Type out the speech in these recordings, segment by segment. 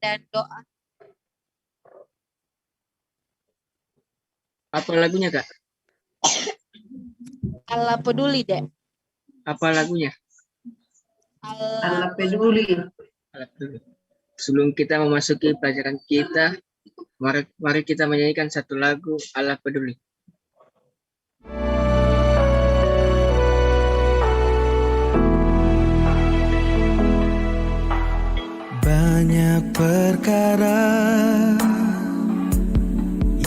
dan doa. Apa lagunya, Kak? Allah peduli, Dek. Apa lagunya? Allah peduli. Sebelum kita memasuki pelajaran kita, mari kita menyanyikan satu lagu Allah Peduli. Banyak perkara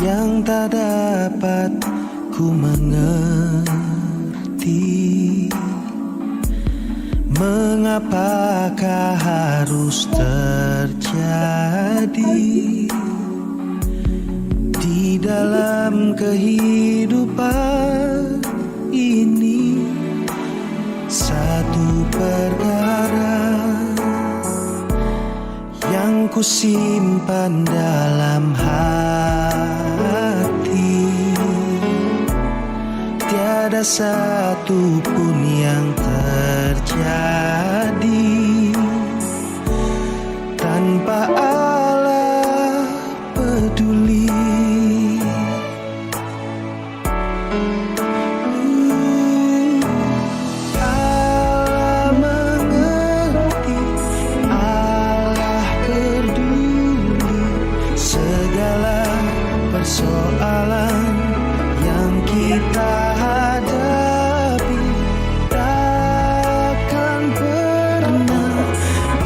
yang tak dapat ku mengerti, mengapakah harus terjadi di dalam kehidupan ini. Satu perkara yang ku simpan dalam hati, tiada satu pun yang terjadi tanpa Allah peduli. Allah mengerti, Allah peduli segala persoalan yang kita hadapi. Takkan pernah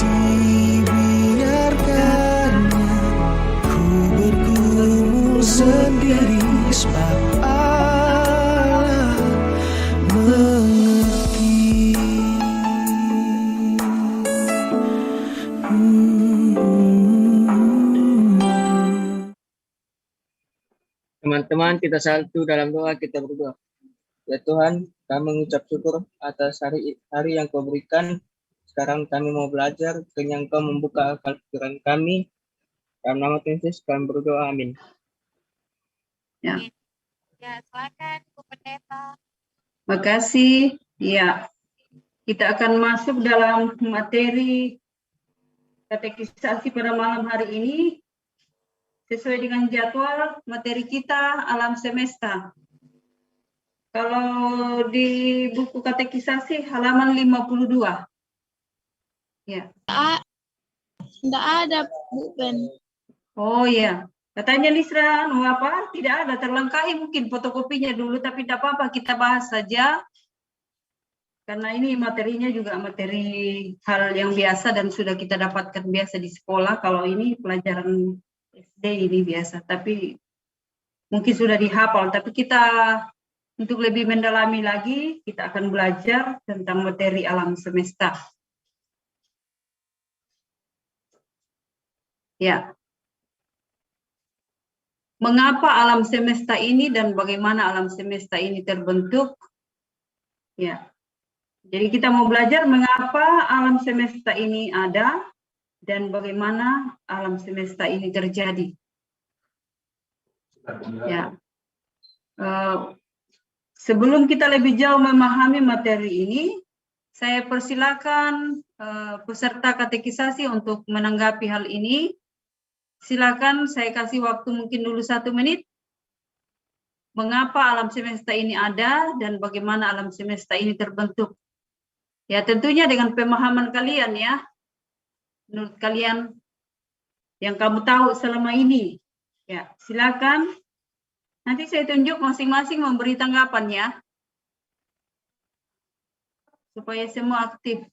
dibiarkannya ku bergumul sendiri, sebab Allah mengerti. Teman-teman, kita satu dalam doa, kita berdoa. Ya Tuhan, kami mengucap syukur atas hari yang Kau berikan. Sekarang kami mau belajar, kenyang Kau membuka akal pikiran kami. Dalam nama Tuhan Yesus kami berdoa, amin. Ya, Ya, silakan Bu Pendeta. makasih. Ya, kita akan masuk dalam materi katekisasi pada malam hari ini. Sesuai dengan jadwal materi kita alam semesta. Kalau di buku katekisasi halaman 52. Ya. Tidak ada, Bu Ben. Oh ya. Katanya Lisra, apa? Tidak ada, terlengkapi mungkin fotokopinya dulu, tapi tidak apa-apa, kita bahas saja. Karena ini materinya juga materi hal yang biasa dan sudah kita dapatkan biasa di sekolah. Kalau ini pelajaran SD ini biasa, tapi mungkin sudah dihafal. Tapi kita untuk lebih mendalami lagi, kita akan belajar tentang materi alam semesta. Ya. Mengapa alam semesta ini dan bagaimana alam semesta ini terbentuk? Ya. Jadi kita mau belajar mengapa alam semesta ini ada dan bagaimana alam semesta ini terjadi. Ya. Sebelum kita lebih jauh memahami materi ini, saya persilakan peserta katekisasi untuk menanggapi hal ini. Silakan, saya kasih waktu mungkin dulu 1 menit. Mengapa alam semesta ini ada dan bagaimana alam semesta ini terbentuk? Ya, tentunya dengan pemahaman kalian ya. Menurut kalian yang kamu tahu selama ini. Ya, silakan. Nanti saya tunjuk masing-masing memberi tanggapan ya. Supaya semua aktif.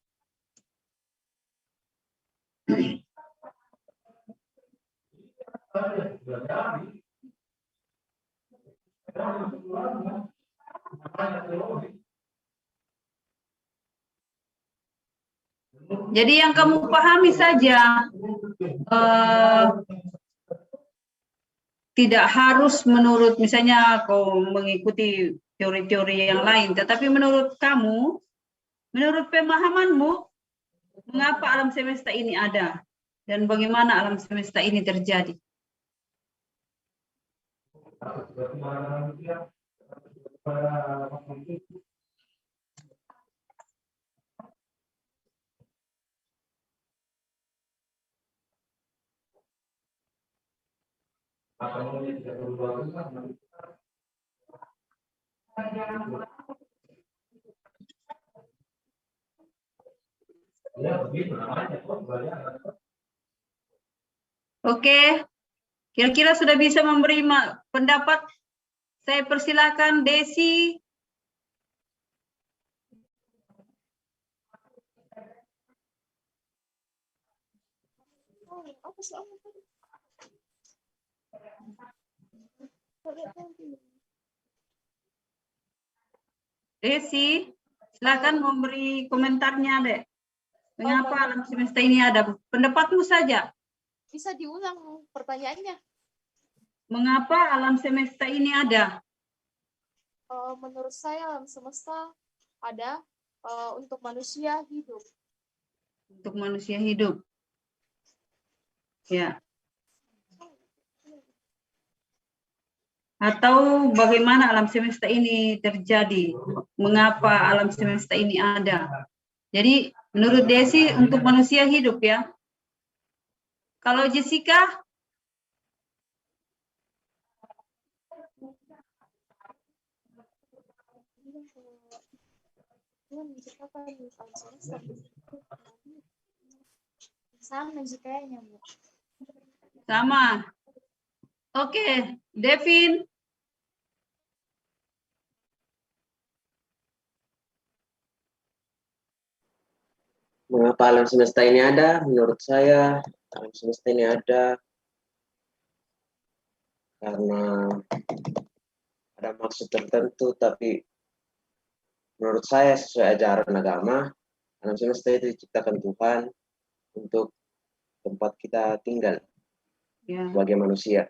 Jadi yang kamu pahami saja. Tidak harus menurut misalnya kau mengikuti teori-teori yang lain, tetapi menurut kamu, menurut pemahamanmu, mengapa alam semesta ini ada dan bagaimana alam semesta ini terjadi? Oke, kira-kira sudah bisa memberi pendapat. Saya persilakan Desi. Desi, silakan memberi komentarnya, Dek. Mengapa alam semesta ini ada? Pendapatmu saja. Bisa diulang pertanyaannya. Mengapa alam semesta ini ada? Menurut saya alam semesta ada untuk manusia hidup. Untuk manusia hidup. Ya. Atau bagaimana alam semesta ini terjadi? Mengapa alam semesta ini ada? Jadi menurut Desi untuk manusia hidup ya. Kalau Jessica? Sama sih kayaknya, Bu. Sama. Oke, Devin. Mengapa alam semesta ini ada? Menurut saya, alam semesta ini ada karena ada maksud tertentu, tapi menurut saya sesuai ajaran agama, alam semesta itu diciptakan Tuhan untuk tempat kita tinggal Ya. sebagai manusia.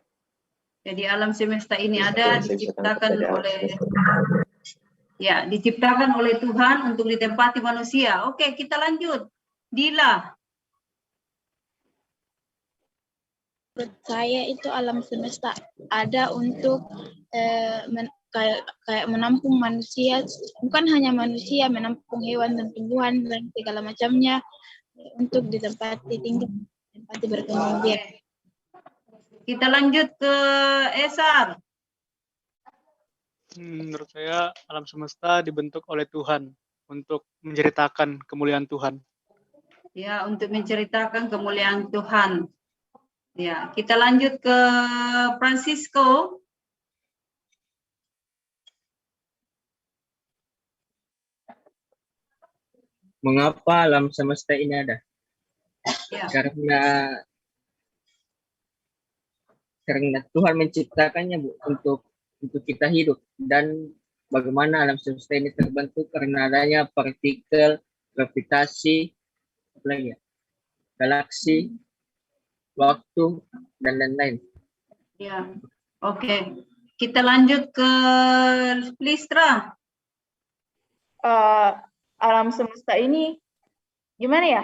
Jadi alam semesta ini ada Saya bisa diciptakan tangkap dari alam oleh semesta. diciptakan oleh Tuhan untuk ditempati manusia. Oke, kita lanjut. Dila. Menurut saya itu alam semesta ada untuk kayak menampung manusia, bukan hanya manusia, menampung hewan dan tumbuhan dan segala macamnya untuk ditempati tinggal, ditempati berkembang biak. Kita lanjut ke Esar. Menurut saya alam semesta dibentuk oleh Tuhan untuk menceritakan kemuliaan Tuhan. Ya, untuk menceritakan kemuliaan Tuhan. Ya, kita lanjut ke Francisco. Mengapa alam semesta ini ada? Ya. Karena Tuhan menciptakannya, Bu, untuk kita hidup. Dan bagaimana alam semesta ini terbentuk karena adanya partikel, gravitasi, apa lagi ya? Galaksi, waktu, dan lain-lain. Ya, oke. Kita lanjut ke Listra. Alam semesta ini gimana ya?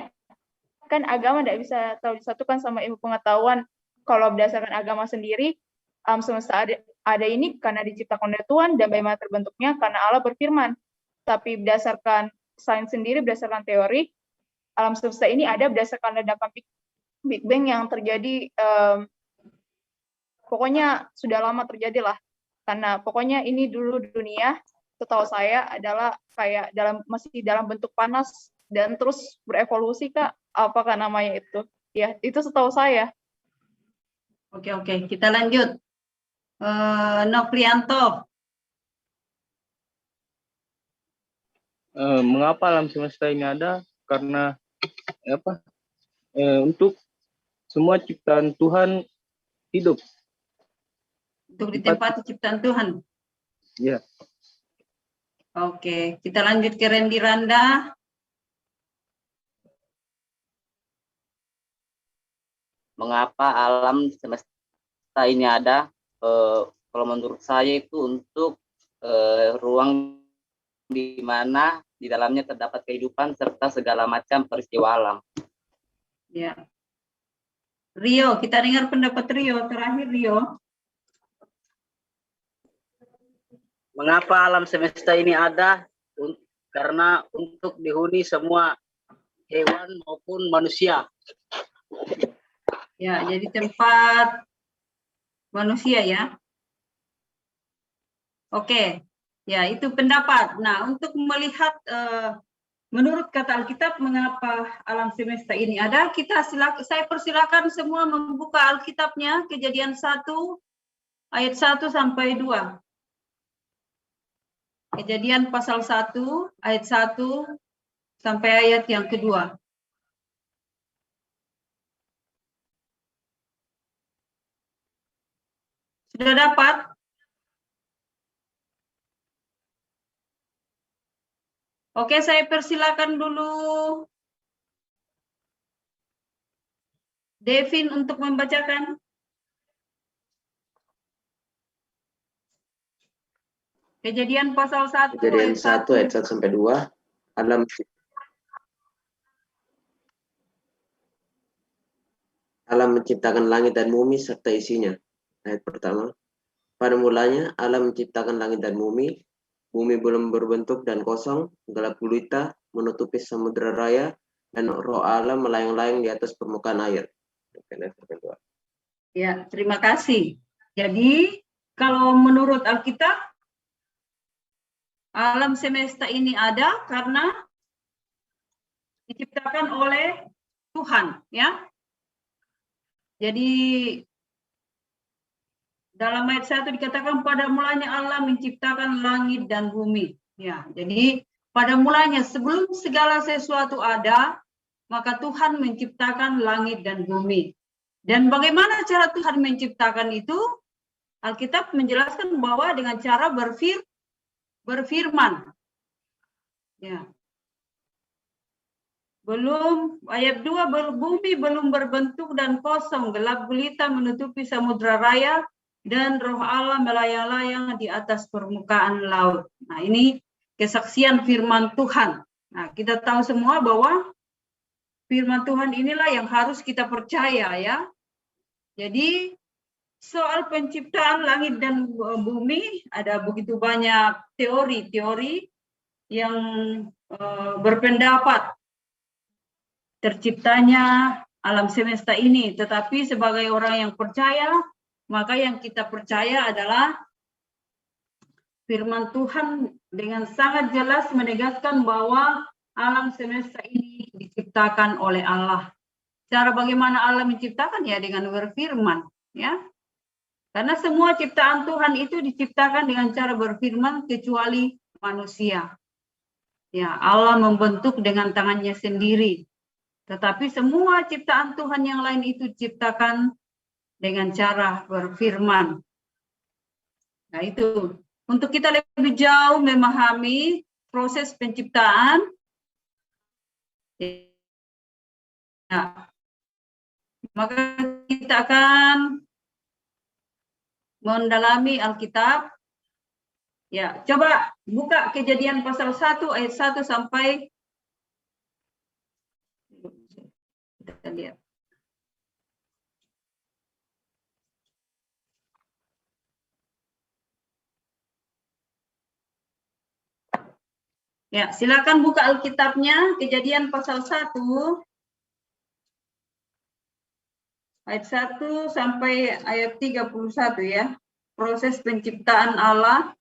Kan agama tidak bisa tahu disatukan sama ilmu pengetahuan. Kalau berdasarkan agama sendiri, alam semesta ada ini karena diciptakan oleh Tuhan dan bagaimana terbentuknya karena Allah berfirman. Tapi berdasarkan sains sendiri, berdasarkan teori, alam semesta ini ada berdasarkan ledakan Big Bang yang terjadi, pokoknya sudah lama terjadi lah. Karena pokoknya ini dulu dunia, setahu saya adalah kayak masih dalam bentuk panas dan terus berevolusi, Kak. Apakah namanya itu? Ya, itu setahu saya. Oke, kita lanjut. Nofrianto. Mengapa alam semesta ini ada? Karena untuk semua ciptaan Tuhan hidup. Untuk ditempati ciptaan Tuhan. Ya. Oke, kita lanjut ke Randy Randa. Mengapa alam semesta ini ada? Kalau menurut saya itu untuk ruang di mana di dalamnya terdapat kehidupan serta segala macam peristiwa alam. Ya. Rio, kita dengar pendapat Rio. Terakhir Rio. Mengapa alam semesta ini ada? Karena untuk dihuni semua hewan maupun manusia. Ya, jadi tempat manusia ya. Oke, ya itu pendapat. Nah, untuk melihat menurut kata Alkitab mengapa alam semesta ini ada, saya persilakan semua membuka Alkitabnya, Kejadian 1 ayat 1 sampai 2. Kejadian pasal 1 ayat 1 sampai ayat yang kedua. Sudah dapat? Oke, saya persilakan dulu Devin untuk membacakan. Kejadian pasal 1 Kejadian ayat 1 ayat 1 sampai 2. Allah menciptakan langit dan bumi serta isinya. Ayat pertama. Pada mulanya Allah menciptakan langit dan bumi. Bumi belum berbentuk dan kosong, gelap gulita, menutupi samudera raya, dan roh Allah melayang-layang di atas permukaan air. Ya, terima kasih. Jadi, kalau menurut Alkitab, alam semesta ini ada karena diciptakan oleh Tuhan, ya. Jadi dalam ayat 1 dikatakan pada mulanya Allah menciptakan langit dan bumi. Ya, jadi pada mulanya sebelum segala sesuatu ada, maka Tuhan menciptakan langit dan bumi. Dan bagaimana cara Tuhan menciptakan itu? Alkitab menjelaskan bahwa dengan cara berfirman. Ya. Ayat 2, bumi belum berbentuk dan kosong, gelap gulita menutupi samudra raya, dan roh Allah melayang-layang di atas permukaan laut. Nah, ini kesaksian firman Tuhan. Nah, kita tahu semua bahwa firman Tuhan inilah yang harus kita percaya ya. Jadi soal penciptaan langit dan bumi ada begitu banyak teori-teori yang berpendapat terciptanya alam semesta ini. Tetapi sebagai orang yang percaya, maka yang kita percaya adalah firman Tuhan dengan sangat jelas menegaskan bahwa alam semesta ini diciptakan oleh Allah. Cara bagaimana Allah menciptakan ya dengan berfirman, ya. Karena semua ciptaan Tuhan itu diciptakan dengan cara berfirman kecuali manusia. Ya, Allah membentuk dengan tangannya sendiri. Tetapi semua ciptaan Tuhan yang lain itu diciptakan dengan cara berfirman. Nah, itu untuk kita lebih jauh memahami proses penciptaan. Ya, maka kita akan mendalami Alkitab. Ya, coba buka Kejadian pasal 1 ayat 1 sampai kita lihat. Ya, silakan buka Alkitabnya, Kejadian pasal 1 ayat 1 sampai ayat 31 ya. Proses penciptaan Allah.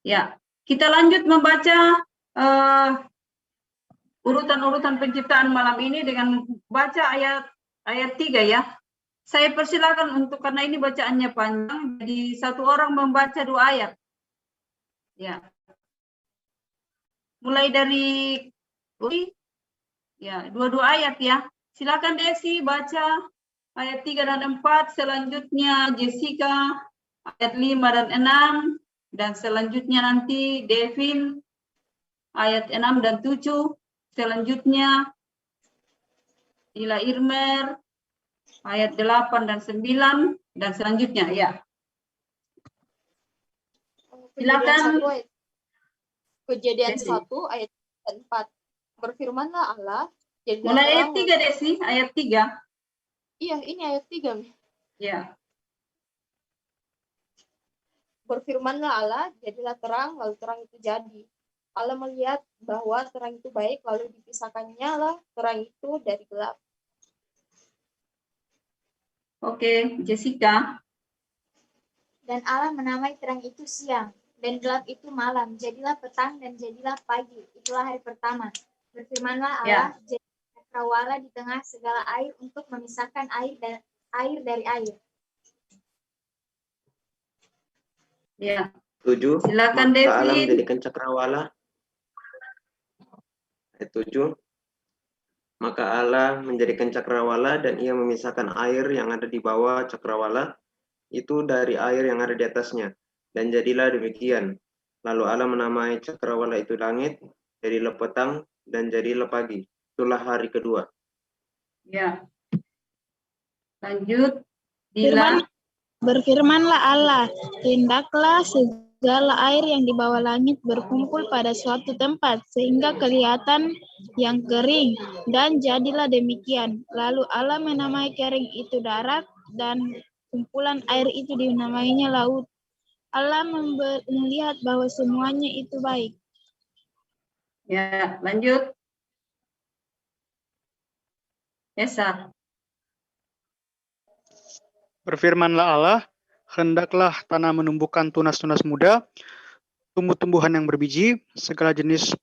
Ya, kita lanjut membaca urutan-urutan penciptaan malam ini dengan baca ayat 3 ya. Saya persilakan untuk, karena ini bacaannya panjang, jadi satu orang membaca 2 ayat. Ya. Mulai dari ya, 2 ayat ya. Silakan Desi baca ayat 3 dan 4, selanjutnya Jessica ayat 5 dan 6, dan selanjutnya nanti Devin ayat 6 dan 7, selanjutnya Ila Irmer ayat 8 dan 9, dan selanjutnya ya. Silakan. Kejadian 1 ayat 4. Berfirmanlah Allah. Mulai ayat 3 Desi, ayat 3. Iya, ini ayat 3. Ya. Berfirmanlah Allah, jadilah terang, lalu terang itu jadi. Allah melihat bahwa terang itu baik, lalu dipisahkannya lah terang itu dari gelap. Oke, Jessica. Dan Allah menamai terang itu siang, dan gelap itu malam. Jadilah petang dan jadilah pagi. Itulah hari pertama. Berfirmanlah Allah, jadi cakrawala di tengah segala air untuk memisahkan air dari air. Ya. 7. Silakan, Maka Allah Devin. menjadikan cakrawala. Ayat 7. Maka Allah menjadikan cakrawala dan ia memisahkan air yang ada di bawah cakrawala itu dari air yang ada di atasnya. Dan jadilah demikian. Lalu Allah menamai cakrawala itu langit, jadilah petang, dan jadilah pagi. Itulah hari kedua. Ya. Lanjut. Dila. Berfirmanlah Allah, hendaklah segala air yang di bawah langit berkumpul pada suatu tempat, sehingga kelihatan yang kering, dan jadilah demikian. Lalu Allah menamai kering itu darat, dan kumpulan air itu dinamainya laut. Allah melihat bahwa semuanya itu baik. Ya, lanjut. Esa. Berfirmanlah Allah, hendaklah tanah menumbuhkan tunas-tunas muda, tumbuh-tumbuhan yang berbiji, segala jenis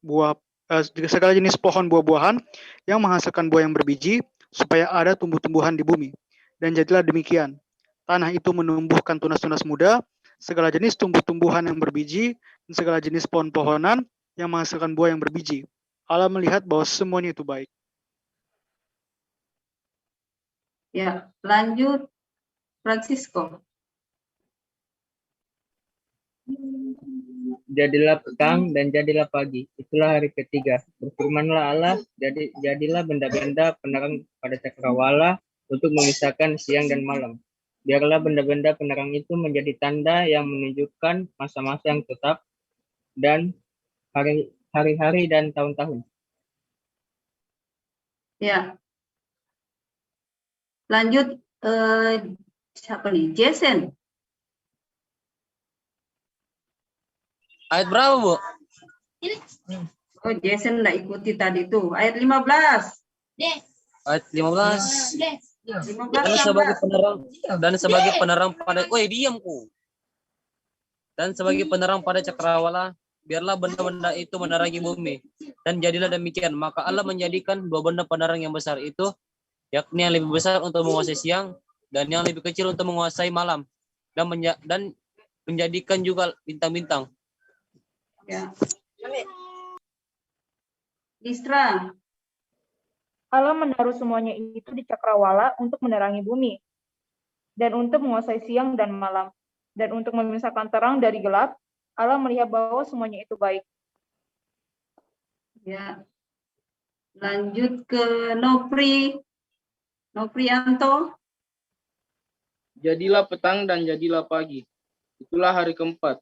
pohon buah-buahan yang menghasilkan buah yang berbiji, supaya ada tumbuh-tumbuhan di bumi. Dan jadilah demikian. Tanah itu menumbuhkan tunas-tunas muda, segala jenis tumbuh-tumbuhan yang berbiji, dan segala jenis pohon-pohonan yang menghasilkan buah yang berbiji. Allah melihat bahwa semuanya itu baik. Ya, lanjut. Francisco. Jadilah petang dan jadilah pagi. Itulah hari ketiga. Berfirmanlah Allah, jadilah benda-benda penerang pada cakrawala untuk memisahkan siang dan malam. Biarlah benda-benda penerang itu menjadi tanda yang menunjukkan masa-masa yang tetap dan hari-hari dan tahun-tahun. Ya. Lanjut, siapa nih? Jason. Ayat berapa, Bu? Oh, Jason nggak ikuti tadi tuh. Ayat 15. Ayat 15. 15 Dan sebagai penerang pada diamku. Dan sebagai penerang pada cakrawala, biarlah benda-benda itu menerangi bumi. Dan jadilah demikian. Maka Allah menjadikan dua benda penerang yang besar itu, yakni yang lebih besar untuk menguasai siang dan yang lebih kecil untuk menguasai malam, dan menjadikan juga bintang-bintang. Ya. Isra. Allah menaruh semuanya itu di cakrawala untuk menerangi bumi, dan untuk menguasai siang dan malam, dan untuk memisahkan terang dari gelap. Allah melihat bahwa semuanya itu baik. Ya. Lanjut ke Noprianto. Jadilah petang dan jadilah pagi. Itulah hari keempat.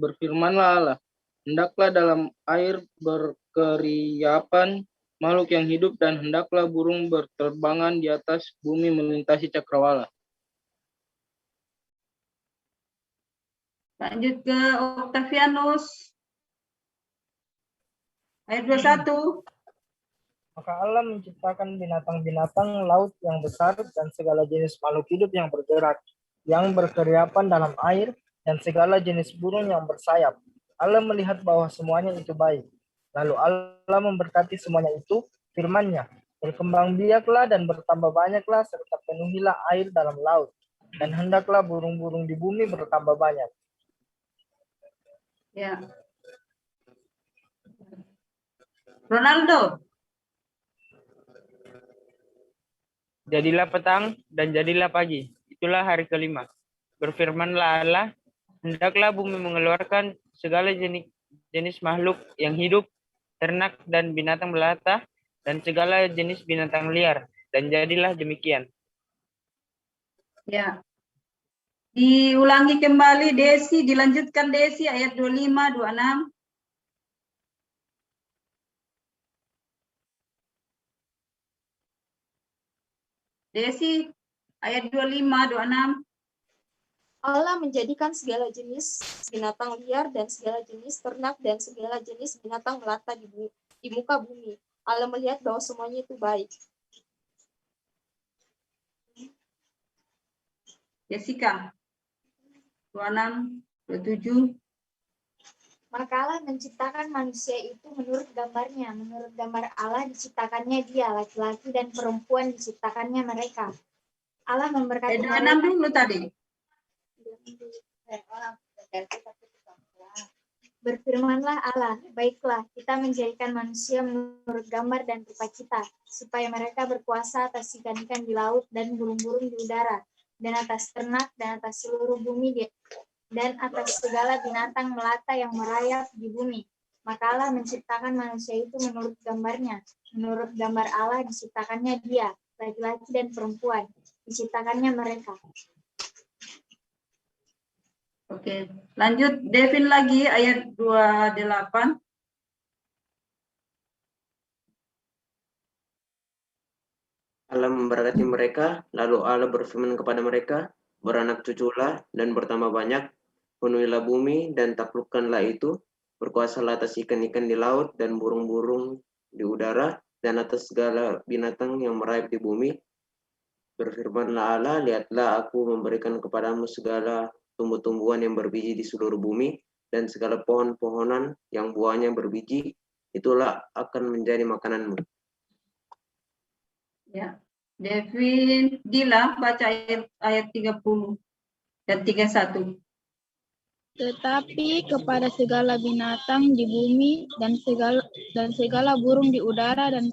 Berfirmanlah Allah, hendaklah dalam air berkeriapan makhluk yang hidup, dan hendaklah burung berterbangan di atas bumi melintasi cakrawala. Lanjut ke Octavianus. Ayat 21. Maka Allah menciptakan binatang-binatang laut yang besar dan segala jenis makhluk hidup yang bergerak, yang berkeriapan dalam air, dan segala jenis burung yang bersayap. Allah melihat bahwa semuanya itu baik. Lalu Allah memberkati semuanya itu, firman-Nya, berkembang biaklah dan bertambah banyaklah, serta penuhilah air dalam laut, dan hendaklah burung-burung di bumi bertambah banyak. Ya. Ronaldo. Jadilah petang dan jadilah pagi. Itulah hari kelima. Berfirmanlah Allah, hendaklah bumi mengeluarkan segala jenis makhluk yang hidup, ternak dan binatang melata, dan segala jenis binatang liar. Dan jadilah demikian. Ya. Diulangi kembali Desi, dilanjutkan Desi ayat 25, 26. Desi, ayat 25, 26. Allah menjadikan segala jenis binatang liar dan segala jenis ternak dan segala jenis binatang melata di muka bumi. Allah melihat bahwa semuanya itu baik. Jessica. 26, 27. Maka Allah menciptakan manusia itu menurut gambarnya. Menurut gambar Allah diciptakannya dia, laki-laki dan perempuan diciptakannya mereka. Allah memberkati 26 dulu tadi. Berfirmanlah Allah, baiklah, kita menjadikan manusia menurut gambar dan rupa kita, supaya mereka berkuasa atas ikan-ikan di laut dan burung-burung di udara, dan atas ternak, dan atas seluruh bumi, dan atas segala binatang melata yang merayap di bumi. Maka Allah menciptakan manusia itu menurut gambarnya. Menurut gambar Allah diciptakannya dia, laki-laki dan perempuan, diciptakannya mereka. Oke, lanjut Devin lagi ayat 28. Allah memberkati mereka, lalu Allah berfirman kepada mereka, beranak cuculah dan bertambah banyak, penuhilah bumi dan taklukkanlah itu, berkuasalah atas ikan-ikan di laut dan burung-burung di udara, dan atas segala binatang yang merayap di bumi. Berfirmanlah Allah, lihatlah aku memberikan kepadamu segala tumbuh-tumbuhan yang berbiji di seluruh bumi, dan segala pohon-pohonan yang buahnya berbiji, itulah akan menjadi makananmu. Ya, Devin, Dila, baca ayat 30 dan 31. Tetapi kepada segala binatang di bumi dan segala burung di udara dan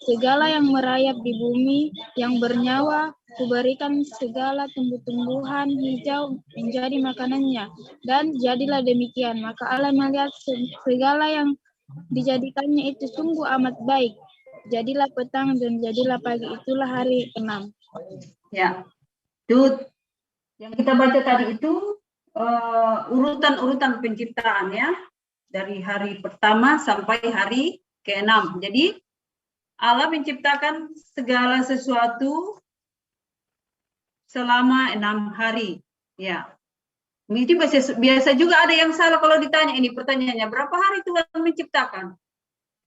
segala yang merayap di bumi yang bernyawa, kuberikan segala tumbuh-tumbuhan hijau menjadi makanannya. Dan jadilah demikian. Maka Allah melihat segala yang dijadikannya itu sungguh amat baik. Jadilah petang dan jadilah pagi, itulah hari ke-6. Ya, itu yang kita baca tadi itu urutan-urutan penciptaan ya, dari hari pertama sampai hari ke-6. Jadi Allah menciptakan segala sesuatu selama 6 hari. Ya, itu biasa juga ada yang salah kalau ditanya ini pertanyaannya, berapa hari Tuhan menciptakan?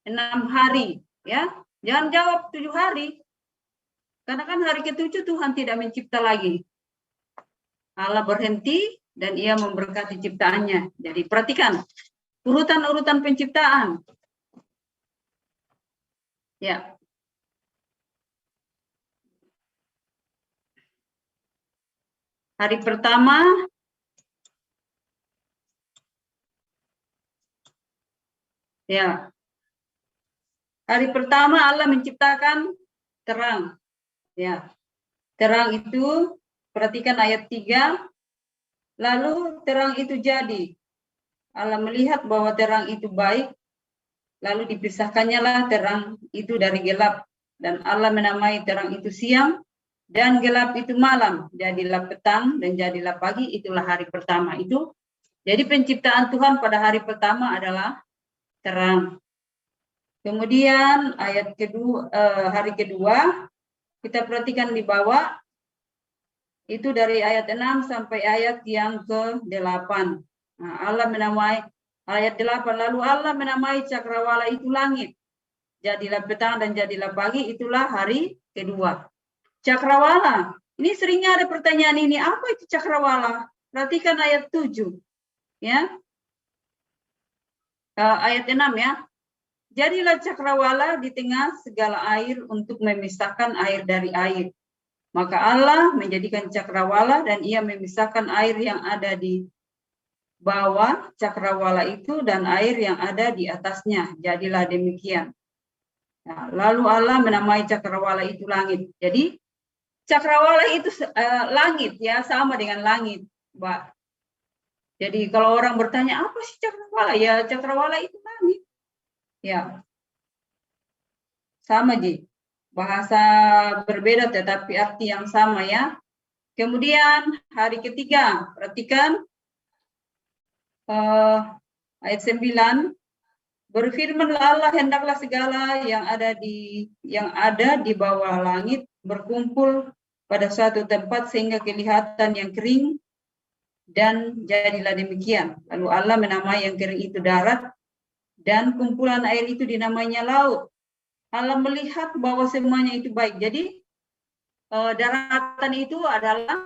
6 hari, ya. Jangan jawab 7 hari. Karena kan hari ke-7 Tuhan tidak mencipta lagi. Allah berhenti dan ia memberkati ciptaannya. Jadi perhatikan urutan-urutan penciptaan. Ya. Hari pertama ya. Hari pertama Allah menciptakan terang. Ya. Terang itu perhatikan ayat 3. Lalu terang itu jadi. Allah melihat bahwa terang itu baik, lalu dipisahkannya lah terang itu dari gelap. Dan Allah menamai terang itu siang, dan gelap itu malam. Jadilah petang dan jadilah pagi, itulah hari pertama itu. Jadi penciptaan Tuhan pada hari pertama adalah terang. Kemudian ayat kedua, hari kedua, kita perhatikan di bawah, itu dari ayat 6 sampai ayat yang ke-8. Nah, Allah menamai ayat 8, lalu Allah menamai cakrawala itu langit. Jadilah petang dan jadilah pagi, itulah hari kedua. Cakrawala, ini seringnya ada pertanyaan ini, apa itu cakrawala? Perhatikan ayat 7. Ya. Ayat 6 ya. Jadilah cakrawala di tengah segala air untuk memisahkan air dari air. Maka Allah menjadikan cakrawala dan ia memisahkan air yang ada di bawah cakrawala itu dan air yang ada di atasnya. Jadilah demikian. Nah, lalu Allah menamai cakrawala itu langit. Jadi cakrawala itu langit ya, sama dengan langit, Mbak. Jadi kalau orang bertanya apa sih cakrawala? Ya cakrawala itu langit. Ya. Sama Ji. Bahasa berbeda tetapi arti yang sama ya. Kemudian hari ketiga, perhatikan ayat 9. Berfirmanlah Allah, hendaklah segala yang ada di bawah langit berkumpul pada suatu tempat sehingga kelihatan yang kering, dan jadilah demikian. Lalu Allah menamai yang kering itu darat dan kumpulan air itu dinamainya laut. Allah melihat bahwa semuanya itu baik. Jadi daratan itu adalah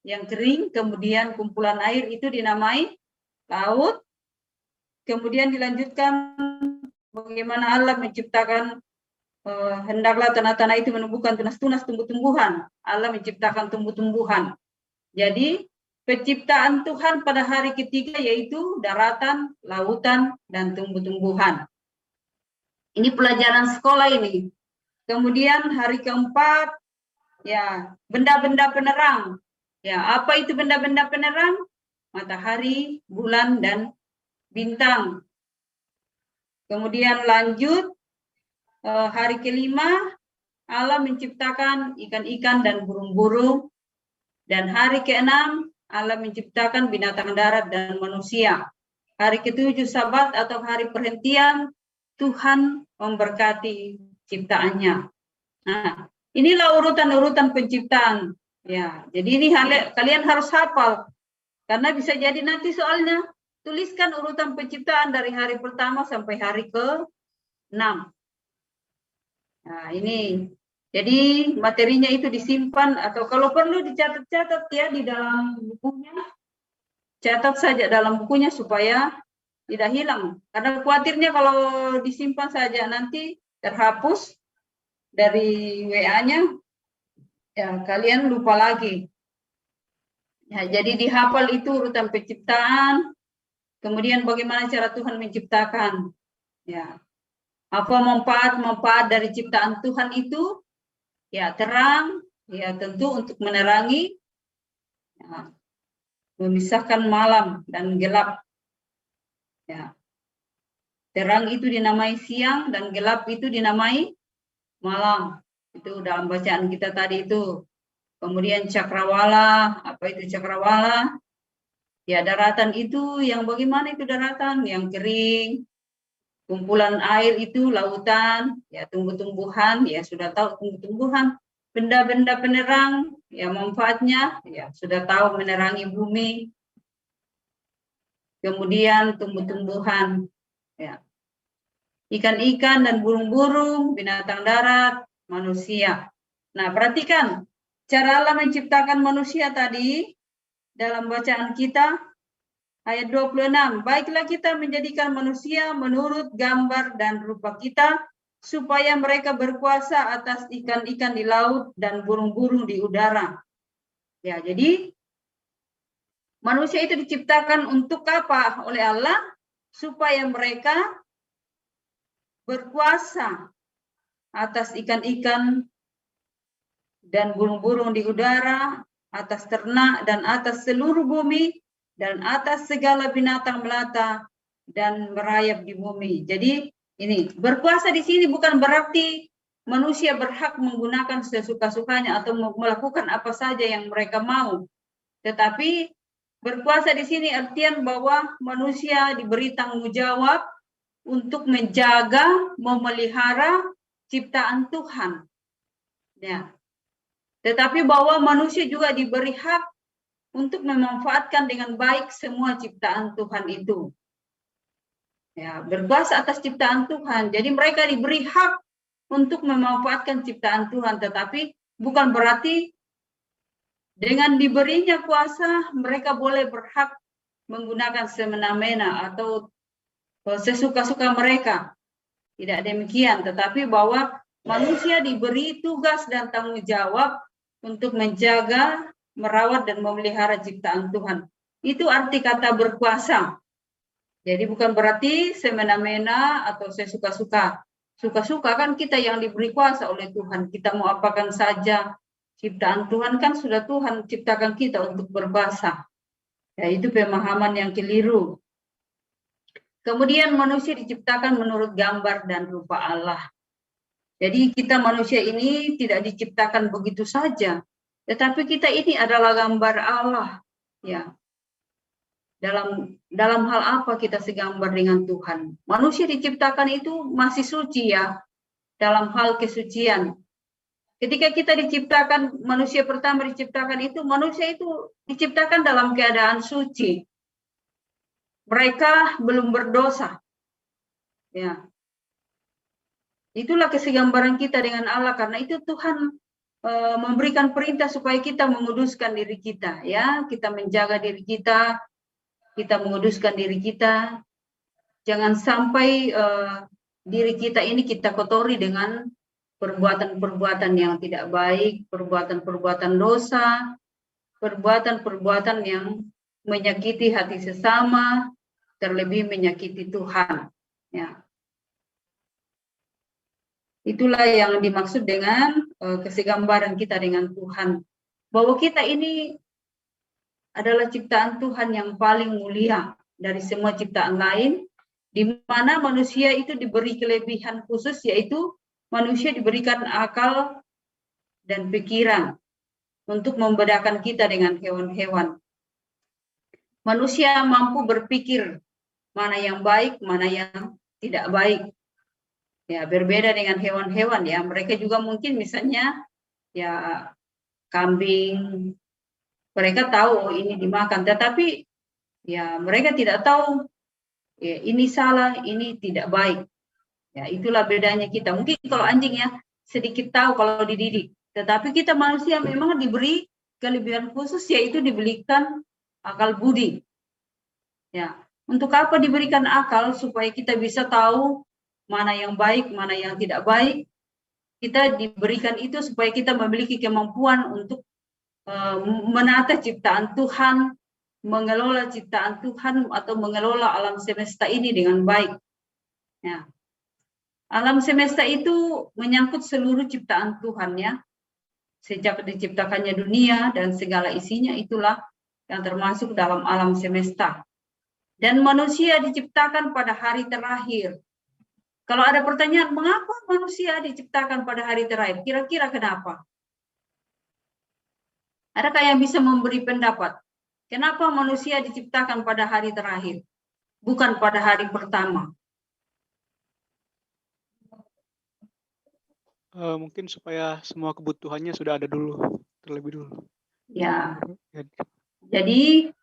yang kering, kemudian kumpulan air itu dinamai laut, kemudian dilanjutkan bagaimana Allah menciptakan hendaklah tanah-tanah itu menumbuhkan tunas-tunas tumbuh-tumbuhan. Allah menciptakan tumbuh-tumbuhan. Jadi penciptaan Tuhan pada hari ketiga yaitu daratan, lautan, dan tumbuh-tumbuhan. Ini pelajaran sekolah ini. Kemudian hari keempat, ya benda-benda penerang. Ya, apa itu benda-benda penerang? Matahari, bulan, dan bintang. Kemudian lanjut, hari kelima, Allah menciptakan ikan-ikan dan burung-burung. Dan hari keenam, Allah menciptakan binatang darat dan manusia. Hari ketujuh, Sabat atau hari perhentian, Tuhan memberkati ciptaannya. Nah, inilah urutan-urutan penciptaan. Ya, jadi ini kalian harus hafal. Karena bisa jadi nanti soalnya tuliskan urutan penciptaan dari hari pertama sampai hari ke-6. Nah, ini. Jadi materinya itu disimpan atau kalau perlu dicatat-catat ya di dalam bukunya. Catat saja dalam bukunya supaya tidak hilang. Karena khawatirnya kalau disimpan saja nanti terhapus dari WA-nya, ya kalian lupa lagi. Ya, jadi dihafal itu urutan penciptaan, kemudian bagaimana cara Tuhan menciptakan. Ya, apa manfaat dari ciptaan Tuhan itu? Ya terang, ya tentu untuk menerangi, ya, memisahkan malam dan gelap. Ya, terang itu dinamai siang dan gelap itu dinamai malam. Itu dalam bacaan kita tadi itu. Kemudian cakrawala, apa itu cakrawala? Ya daratan itu yang bagaimana itu daratan? Yang kering. Kumpulan air itu lautan, ya tumbuh-tumbuhan, ya sudah tahu tumbuh-tumbuhan. Benda-benda penerang, ya manfaatnya, ya sudah tahu menerangi bumi. Kemudian tumbuh-tumbuhan, ya ikan-ikan dan burung-burung, binatang darat, manusia. Nah, perhatikan cara Allah menciptakan manusia tadi dalam bacaan kita ayat 26. Baiklah kita menjadikan manusia menurut gambar dan rupa kita supaya mereka berkuasa atas ikan-ikan di laut dan burung-burung di udara. Ya, jadi manusia itu diciptakan untuk apa oleh Allah? Supaya mereka berkuasa atas ikan-ikan dan burung-burung di udara, atas ternak dan atas seluruh bumi, dan atas segala binatang melata dan merayap di bumi. Jadi ini berkuasa di sini bukan berarti manusia berhak menggunakan sesuka-sukanya atau melakukan apa saja yang mereka mau. Tetapi berkuasa di sini artian bahwa manusia diberi tanggung jawab untuk menjaga, memelihara ciptaan Tuhan. Ya. Tetapi bahwa manusia juga diberi hak untuk memanfaatkan dengan baik semua ciptaan Tuhan itu. Ya, berkuasa atas ciptaan Tuhan. Jadi mereka diberi hak untuk memanfaatkan ciptaan Tuhan, tetapi bukan berarti dengan diberinya kuasa mereka boleh berhak menggunakan semena-mena atau sesuka-suka mereka. Tidak demikian, tetapi bahwa manusia diberi tugas dan tanggung jawab untuk menjaga, merawat dan memelihara ciptaan Tuhan. Itu arti kata berkuasa. Jadi bukan berarti semena-mena atau sesuka-suka. Suka-suka kan kita yang diberi kuasa oleh Tuhan. Kita mau apakan saja. Ciptaan Tuhan kan sudah Tuhan ciptakan kita untuk berkuasa. Ya, itu pemahaman yang keliru. Kemudian manusia diciptakan menurut gambar dan rupa Allah. Jadi kita manusia ini tidak diciptakan begitu saja. Tetapi kita ini adalah gambar Allah. Ya. Dalam hal apa kita segambar dengan Tuhan? Manusia diciptakan itu masih suci ya. Dalam hal kesucian. Ketika kita diciptakan, manusia pertama diciptakan itu, manusia itu diciptakan dalam keadaan suci. Mereka belum berdosa. Ya. Itulah kesegambaran kita dengan Allah, karena itu Tuhan memberikan perintah supaya kita menguduskan diri kita, ya, kita menjaga diri kita menguduskan diri kita, jangan sampai diri kita ini kita kotori dengan perbuatan-perbuatan yang tidak baik, perbuatan-perbuatan dosa, perbuatan-perbuatan yang menyakiti hati sesama, terlebih menyakiti Tuhan. Ya. Itulah yang dimaksud dengan kesegambaran kita dengan Tuhan. Bahwa kita ini adalah ciptaan Tuhan yang paling mulia dari semua ciptaan lain, di mana manusia itu diberi kelebihan khusus, yaitu manusia diberikan akal dan pikiran untuk membedakan kita dengan hewan-hewan. Manusia mampu berpikir mana yang baik, mana yang tidak baik. Ya, berbeda dengan hewan-hewan, ya. Mereka juga mungkin misalnya ya kambing, mereka tahu oh, ini dimakan, tetapi ya mereka tidak tahu ya, ini salah, ini tidak baik. Ya, itulah bedanya kita. Mungkin kalau anjing ya sedikit tahu kalau dididik, tetapi kita manusia memang diberi kelebihan khusus, yaitu diberikan akal budi. Ya, untuk apa diberikan akal? Supaya kita bisa tahu mana yang baik, mana yang tidak baik. Kita diberikan itu supaya kita memiliki kemampuan untuk menata ciptaan Tuhan, mengelola ciptaan Tuhan, atau mengelola alam semesta ini dengan baik. Ya. Alam semesta itu menyangkut seluruh ciptaan Tuhan, ya. Sejak diciptakannya dunia dan segala isinya, itulah yang termasuk dalam alam semesta. Dan manusia diciptakan pada hari terakhir. Kalau ada pertanyaan, mengapa manusia diciptakan pada hari terakhir? Kira-kira kenapa? Adakah yang bisa memberi pendapat? Kenapa manusia diciptakan pada hari terakhir? Bukan pada hari pertama. Mungkin supaya semua kebutuhannya sudah ada dulu, terlebih dulu. Ya. Jadi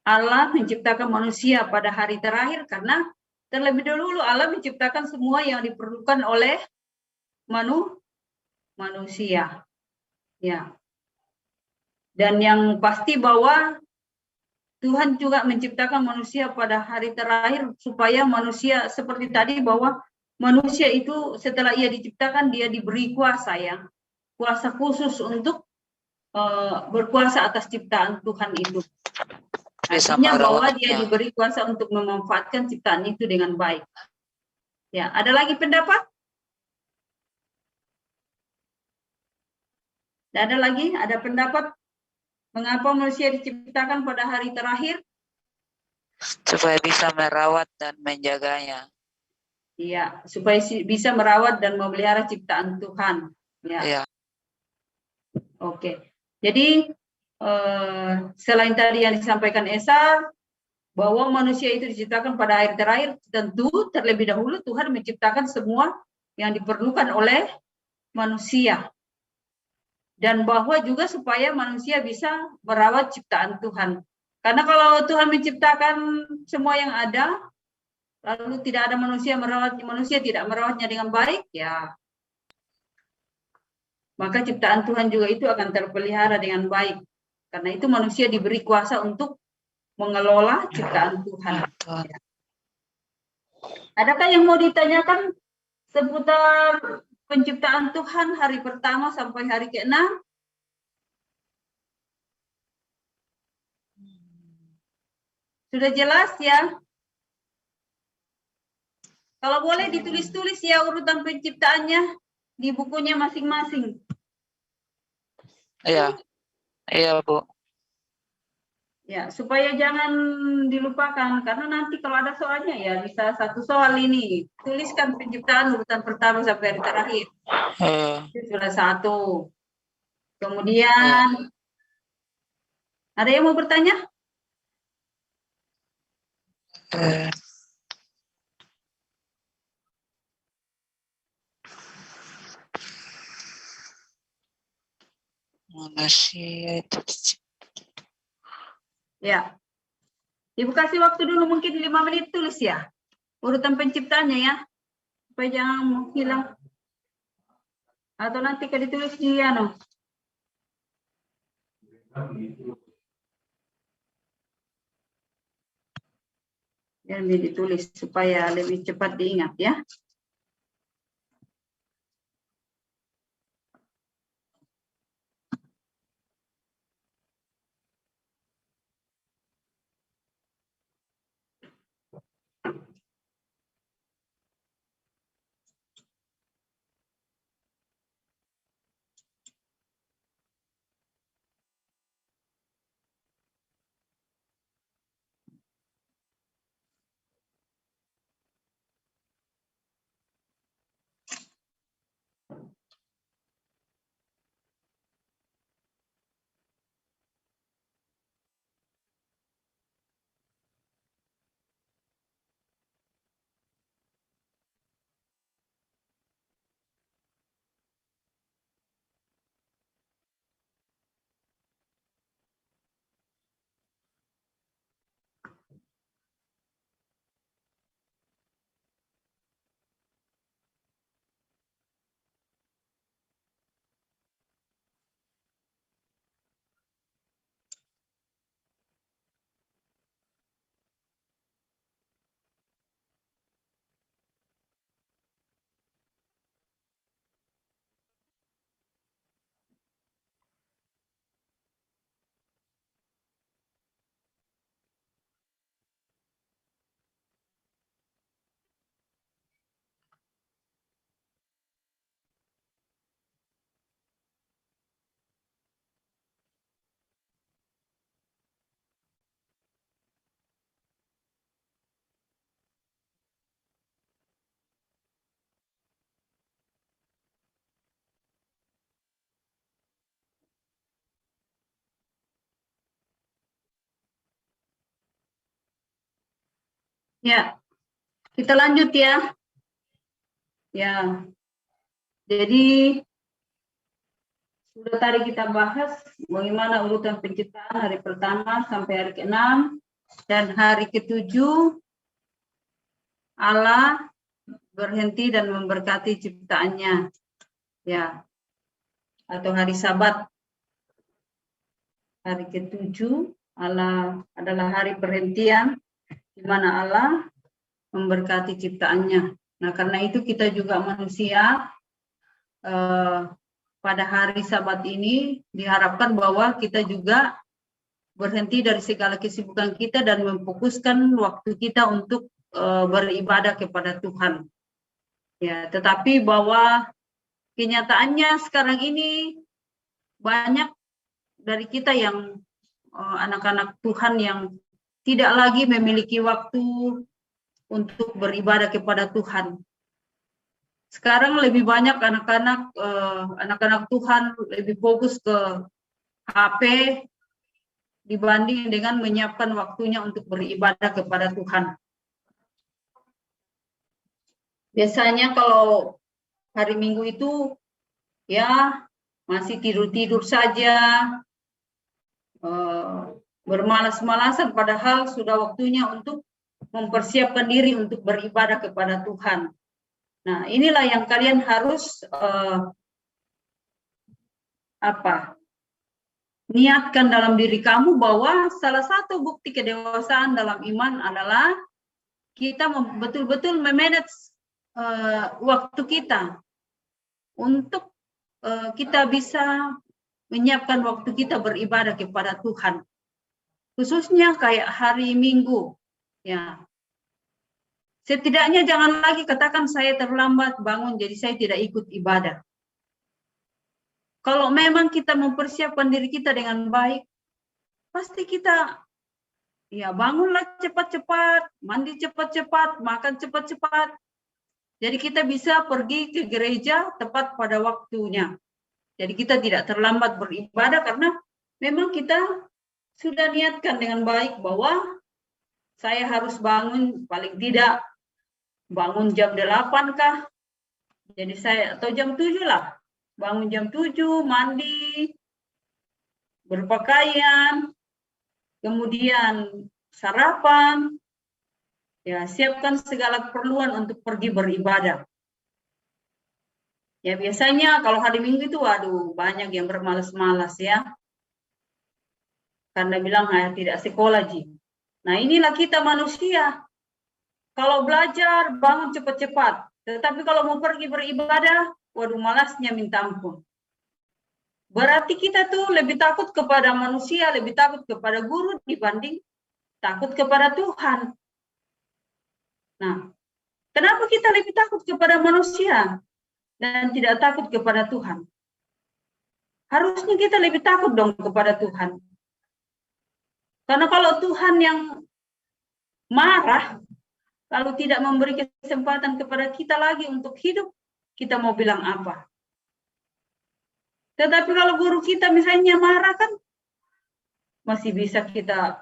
Allah menciptakan manusia pada hari terakhir karena terlebih dahulu Allah menciptakan semua yang diperlukan oleh manusia. Ya. Dan yang pasti bahwa Tuhan juga menciptakan manusia pada hari terakhir supaya manusia seperti tadi, bahwa manusia itu setelah ia diciptakan dia diberi kuasa, ya. Kuasa khusus untuk berkuasa atas ciptaan Tuhan itu. Artinya bahwa dia diberi kuasa untuk memanfaatkan ciptaan itu dengan baik. Ya, ada lagi pendapat? Ada lagi? Ada pendapat? Mengapa manusia diciptakan pada hari terakhir? Supaya bisa merawat dan menjaganya. Iya, supaya bisa merawat dan memelihara ciptaan Tuhan. Ya. Iya. Oke. Jadi selain tadi yang disampaikan Esa, bahwa manusia itu diciptakan pada hari terakhir, tentu terlebih dahulu Tuhan menciptakan semua yang diperlukan oleh manusia. Dan bahwa juga supaya manusia bisa merawat ciptaan Tuhan. Karena kalau Tuhan menciptakan semua yang ada, lalu tidak ada manusia tidak merawatnya dengan baik, ya maka ciptaan Tuhan juga itu akan terpelihara dengan baik. Karena itu manusia diberi kuasa untuk mengelola ciptaan Tuhan. Ya. Adakah yang mau ditanyakan seputar penciptaan Tuhan hari pertama sampai hari ke-6? Sudah jelas ya? Kalau boleh ditulis-tulis ya urutan penciptaannya di bukunya masing-masing. Iya. Iya, Bu. Ya, supaya jangan dilupakan, karena nanti kalau ada soalnya ya bisa satu soal ini. Tuliskan penciptaan urutan pertama sampai hari terakhir. Itu sudah satu. Kemudian, ada yang mau bertanya? Manusia itu. Ya. Ibu kasih waktu dulu mungkin 5 menit tulis ya. Urutan penciptaannya ya. Supaya jangan menghilang. Atau nanti kan ditulis di anu. Biar ditulis supaya lebih cepat diingat ya. Ya, kita lanjut ya. Ya, jadi sudah tadi kita bahas bagaimana urutan penciptaan hari pertama sampai hari ke-6 dan hari ke-7 Allah berhenti dan memberkati ciptaannya. Ya, atau hari Sabat. Hari ke-7 Allah adalah hari perhentian di mana Allah memberkati ciptaannya. Nah, karena itu kita juga manusia pada hari Sabat ini diharapkan bahwa kita juga berhenti dari segala kesibukan kita dan memfokuskan waktu kita untuk beribadah kepada Tuhan. Ya, tetapi bahwa kenyataannya sekarang ini banyak dari kita yang anak-anak Tuhan yang tidak lagi memiliki waktu untuk beribadah kepada Tuhan. Sekarang lebih banyak anak-anak Tuhan lebih fokus ke HP dibanding dengan menyiapkan waktunya untuk beribadah kepada Tuhan. Biasanya kalau hari Minggu itu ya masih tidur-tidur saja, bermalas-malasan, padahal sudah waktunya untuk mempersiapkan diri untuk beribadah kepada Tuhan. Nah, inilah yang kalian harus niatkan dalam diri kamu, bahwa salah satu bukti kedewasaan dalam iman adalah kita betul-betul memanage waktu kita untuk kita bisa menyiapkan waktu kita beribadah kepada Tuhan, khususnya kayak hari Minggu. Ya, setidaknya jangan lagi katakan saya terlambat bangun jadi saya tidak ikut ibadah. Kalau memang kita mempersiapkan diri kita dengan baik, pasti kita ya bangunlah cepat-cepat, mandi cepat-cepat, makan cepat-cepat. Jadi kita bisa pergi ke gereja tepat pada waktunya. Jadi kita tidak terlambat beribadah karena memang kita sudah niatkan dengan baik bahwa saya harus bangun paling tidak bangun jam 8 kah? Jadi saya atau jam 7 lah. Bangun jam 7, mandi, berpakaian, kemudian sarapan, ya siapkan segala keperluan untuk pergi beribadah. Ya biasanya kalau hari Minggu itu waduh banyak yang bermalas-malas ya. Karena bilang tidak sekolah Ji. Nah inilah kita manusia. Kalau belajar bangun cepat-cepat. Tetapi kalau mau pergi beribadah, waduh malasnya minta ampun. Berarti kita tuh lebih takut kepada manusia, lebih takut kepada guru dibanding takut kepada Tuhan. Nah, kenapa kita lebih takut kepada manusia dan tidak takut kepada Tuhan? Harusnya kita lebih takut dong kepada Tuhan. Karena kalau Tuhan yang marah, lalu tidak memberi kesempatan kepada kita lagi untuk hidup, kita mau bilang apa? Tetapi kalau guru kita misalnya marah kan, masih bisa kita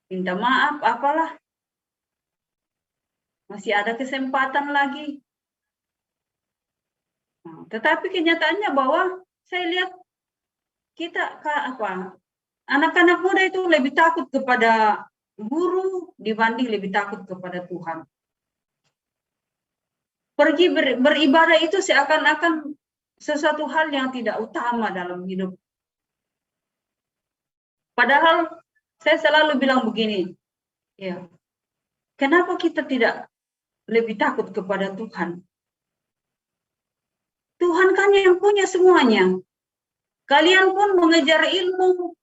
minta maaf, apalah. Masih ada kesempatan lagi. Nah, tetapi kenyataannya bahwa saya lihat kita anak-anak muda itu lebih takut kepada guru dibanding lebih takut kepada Tuhan. Pergi beribadah itu seakan-akan sesuatu hal yang tidak utama dalam hidup. Padahal saya selalu bilang begini, ya, kenapa kita tidak lebih takut kepada Tuhan? Tuhan kan yang punya semuanya. Kalian pun mengejar ilmu,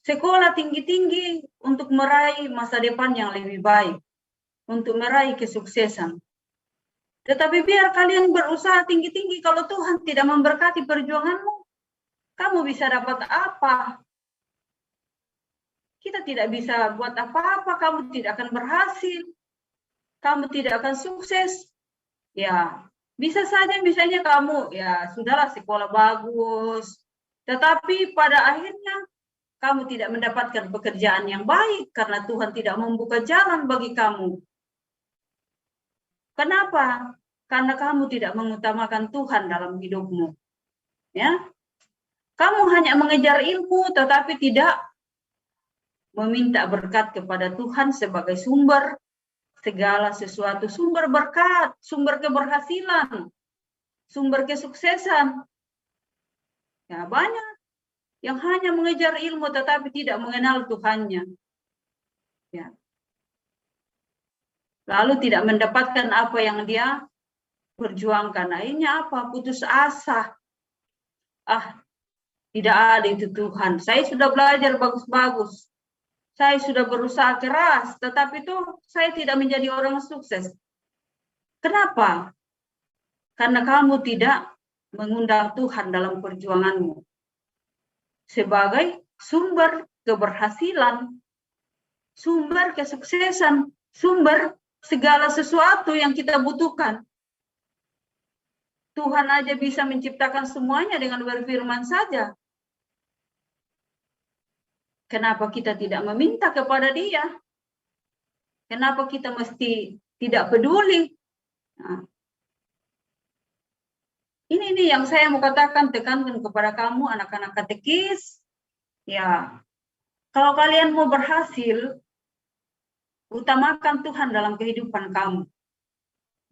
sekolah tinggi-tinggi untuk meraih masa depan yang lebih baik, untuk meraih kesuksesan. Tetapi biar kalian berusaha tinggi-tinggi, kalau Tuhan tidak memberkati perjuanganmu, kamu bisa dapat apa? Kita tidak bisa buat apa-apa, kamu tidak akan berhasil, kamu tidak akan sukses. Ya, bisa saja misalnya kamu, ya sudahlah sekolah bagus, tetapi pada akhirnya kamu tidak mendapatkan pekerjaan yang baik karena Tuhan tidak membuka jalan bagi kamu. Kenapa? Karena kamu tidak mengutamakan Tuhan dalam hidupmu. Ya, kamu hanya mengejar ilmu, tetapi tidak meminta berkat kepada Tuhan sebagai sumber segala sesuatu, sumber berkat, sumber keberhasilan, sumber kesuksesan. Ya, banyak yang hanya mengejar ilmu tetapi tidak mengenal Tuhannya. Ya. Lalu tidak mendapatkan apa yang dia perjuangkan. Akhirnya apa? Putus asa. Tidak ada itu Tuhan. Saya sudah belajar bagus-bagus. Saya sudah berusaha keras, tetapi itu saya tidak menjadi orang sukses. Kenapa? Karena kamu tidak mengundang Tuhan dalam perjuanganmu sebagai sumber keberhasilan, sumber kesuksesan, sumber segala sesuatu yang kita butuhkan. Tuhan aja bisa menciptakan semuanya dengan berfirman saja. Kenapa kita tidak meminta kepada Dia? Kenapa kita mesti tidak peduli? Nah, ini yang saya mau katakan, tekankan kepada kamu anak-anak katekis. Ya, kalau kalian mau berhasil, utamakan Tuhan dalam kehidupan kamu.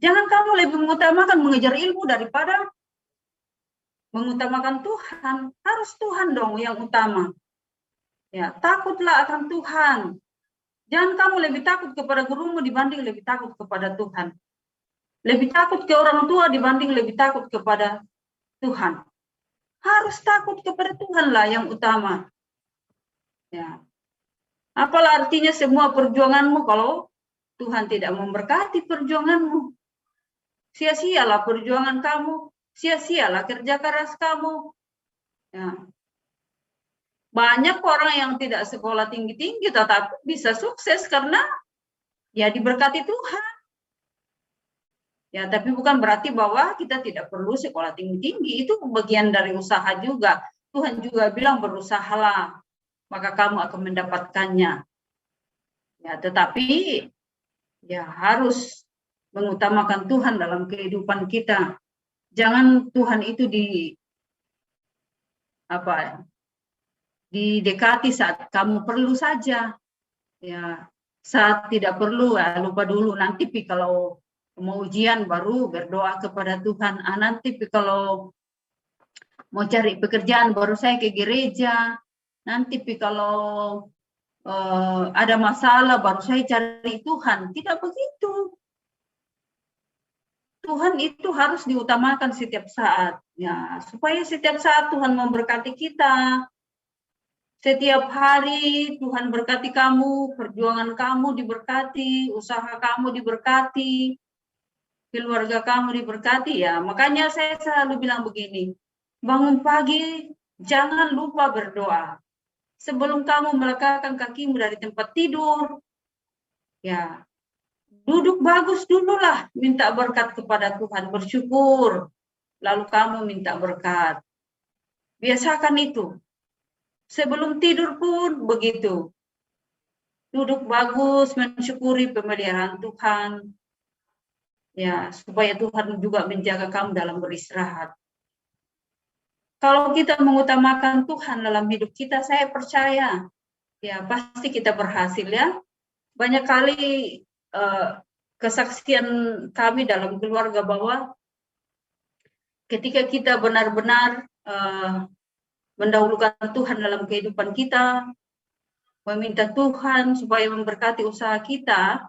Jangan kamu lebih mengutamakan mengejar ilmu daripada mengutamakan Tuhan. Harus Tuhan dong yang utama. Ya, takutlah akan Tuhan. Jangan kamu lebih takut kepada gurumu dibanding lebih takut kepada Tuhan. Lebih takut ke orang tua dibanding lebih takut kepada Tuhan. Harus takut kepada Tuhan lah yang utama. Ya. Apalah artinya semua perjuanganmu kalau Tuhan tidak memberkati perjuanganmu. Sia-sialah perjuangan kamu, sia-sialah kerja keras kamu. Ya. Banyak orang yang tidak sekolah tinggi-tinggi tetapi bisa sukses karena ya diberkati Tuhan. Ya, tapi bukan berarti bahwa kita tidak perlu sekolah tinggi-tinggi. Itu bagian dari usaha juga. Tuhan juga bilang berusahalah, maka kamu akan mendapatkannya. Ya, tetapi ya harus mengutamakan Tuhan dalam kehidupan kita. Jangan Tuhan itu didekati saat kamu perlu saja. Ya, saat tidak perlu lupa dulu, nanti kalau mau ujian baru berdoa kepada Tuhan. Nanti kalau mau cari pekerjaan baru saya ke gereja. Nanti kalau ada masalah baru saya cari Tuhan. Tidak begitu. Tuhan itu harus diutamakan setiap saat, ya, supaya setiap saat Tuhan memberkati kita. Setiap hari Tuhan berkati kamu, perjuangan kamu diberkati, usaha kamu diberkati, keluarga kamu diberkati, ya. Makanya saya selalu bilang begini, bangun pagi jangan lupa berdoa. Sebelum kamu meletakkan kakimu dari tempat tidur, ya, duduk bagus dululah, minta berkat kepada Tuhan, bersyukur, lalu kamu minta berkat. Biasakan itu. Sebelum tidur pun begitu. Duduk bagus, mensyukuri pemeliharaan Tuhan. Ya, supaya Tuhan juga menjaga kamu dalam beristirahat. Kalau kita mengutamakan Tuhan dalam hidup kita, saya percaya, ya pasti kita berhasil, ya. Banyak kali kesaksian kami dalam keluarga bahwa ketika kita benar-benar mendahulukan Tuhan dalam kehidupan kita, meminta Tuhan supaya memberkati usaha kita,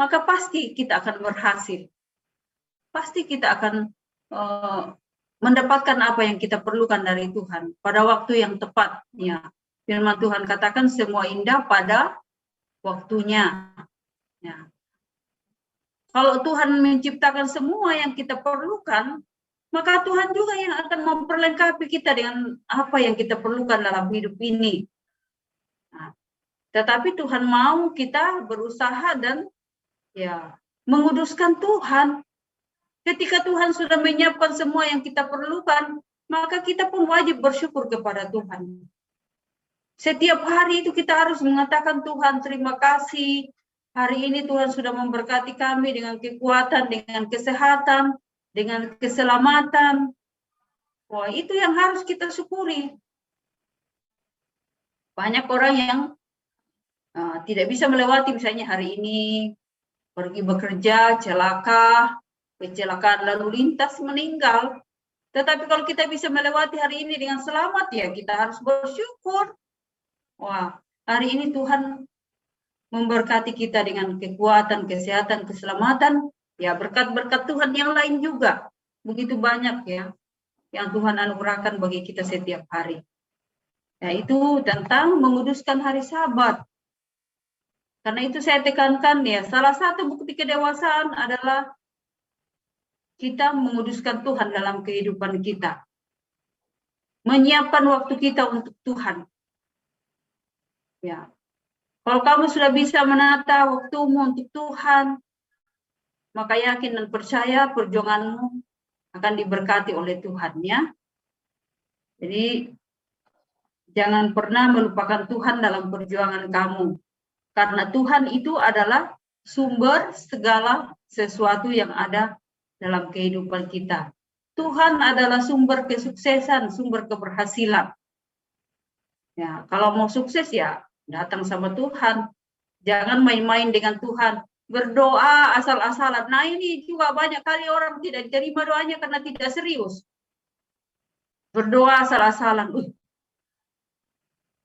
maka pasti kita akan berhasil. Pasti kita akan mendapatkan apa yang kita perlukan dari Tuhan pada waktu yang tepat. Ya. Firman Tuhan katakan semua indah pada waktunya. Ya. Kalau Tuhan menciptakan semua yang kita perlukan, maka Tuhan juga yang akan memperlengkapi kita dengan apa yang kita perlukan dalam hidup ini. Nah, tetapi Tuhan mau kita berusaha dan ya menguduskan Tuhan. Ketika Tuhan sudah menyiapkan semua yang kita perlukan, maka kita pun wajib bersyukur kepada Tuhan. Setiap hari itu kita harus mengatakan Tuhan terima kasih. Hari ini Tuhan sudah memberkati kami dengan kekuatan, dengan kesehatan, dengan keselamatan. Wah, itu yang harus kita syukuri. Banyak orang yang tidak bisa melewati misalnya hari ini pergi bekerja, celaka, kecelakaan lalu lintas, meninggal. Tetapi kalau kita bisa melewati hari ini dengan selamat, ya kita harus bersyukur. Wah, hari ini Tuhan memberkati kita dengan kekuatan, kesehatan, keselamatan, ya berkat-berkat Tuhan yang lain juga. Begitu banyak ya, yang Tuhan anugerahkan bagi kita setiap hari. Yaitu tentang menguduskan hari Sabat. Karena itu saya tekankan ya, salah satu bukti kedewasaan adalah kita menguduskan Tuhan dalam kehidupan kita. Menyiapkan waktu kita untuk Tuhan. Ya. Kalau kamu sudah bisa menata waktumu untuk Tuhan, maka yakin dan percaya perjuanganmu akan diberkati oleh Tuhan, ya. Jadi jangan pernah melupakan Tuhan dalam perjuangan kamu. Karena Tuhan itu adalah sumber segala sesuatu yang ada dalam kehidupan kita. Tuhan adalah sumber kesuksesan, sumber keberhasilan. Ya, kalau mau sukses ya datang sama Tuhan. Jangan main-main dengan Tuhan. Berdoa asal-asalan. Nah, ini juga banyak kali orang tidak diterima doanya karena tidak serius. Berdoa asal-asalan.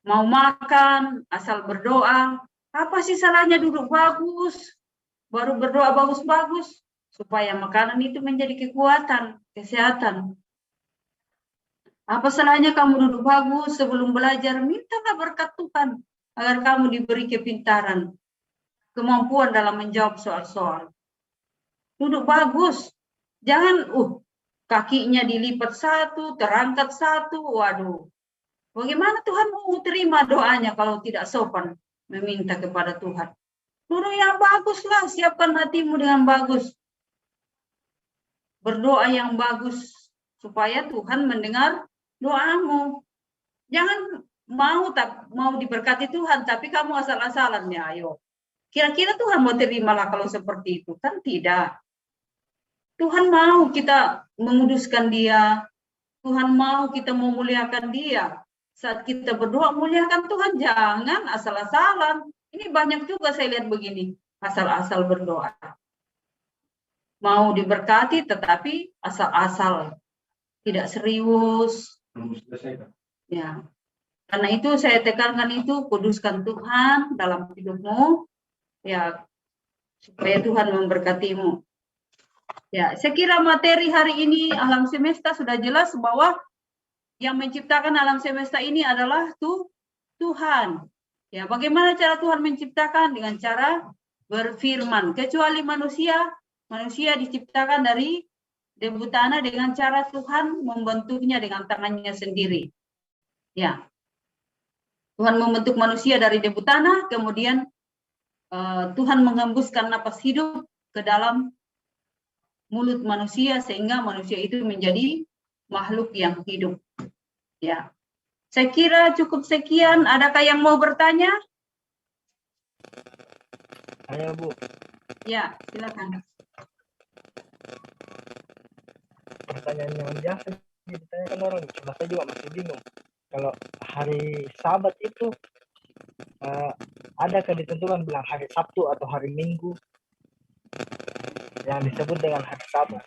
Mau makan asal berdoa. Apa sih salahnya duduk bagus? Baru berdoa bagus-bagus. Supaya makanan itu menjadi kekuatan, kesehatan. Apa salahnya kamu duduk bagus sebelum belajar? Mintalah berkat Tuhan. Agar kamu diberi kepintaran, kemampuan dalam menjawab soal-soal. Duduk bagus, jangan kakinya dilipat satu, terangkat satu, waduh. Bagaimana Tuhan mau terima doanya kalau tidak sopan meminta kepada Tuhan? Duduk yang baguslah, siapkan hatimu dengan bagus. Berdoa yang bagus, supaya Tuhan mendengar doamu. Jangan mau diberkati Tuhan, tapi kamu asal-asalan ya, ayo. Kira-kira Tuhan mau terimalah kalau seperti itu? Kan tidak. Tuhan mau kita menguduskan Dia. Tuhan mau kita memuliakan Dia. Saat kita berdoa, muliakan Tuhan. Jangan asal-asalan. Ini banyak juga saya lihat begini. Asal-asal berdoa. mau diberkati tetapi asal-asal, tidak serius. Ya. Karena itu saya tekankan itu, kuduskan Tuhan dalam hidupmu, ya, supaya Tuhan memberkatimu. Ya, saya kira materi hari ini alam semesta sudah jelas bahwa yang menciptakan alam semesta ini adalah Tuhan. Ya, bagaimana cara Tuhan menciptakan? Dengan cara berfirman. Kecuali manusia diciptakan dari debu tanah dengan cara Tuhan membentuknya dengan tangannya sendiri. Ya. Tuhan membentuk manusia dari debu tanah, kemudian Tuhan menghembuskan napas hidup ke dalam mulut manusia sehingga manusia itu menjadi makhluk yang hidup. Ya. Saya kira cukup sekian. Adakah yang mau bertanya? Ayo, Bu. Ya, silakan. Pertanyaan yang biasa ditanyakan orang, cuma saya juga masih bingung. Kalau hari Sabat itu adakah ditentukan bilang hari Sabtu atau hari Minggu yang disebut dengan hari Sabat?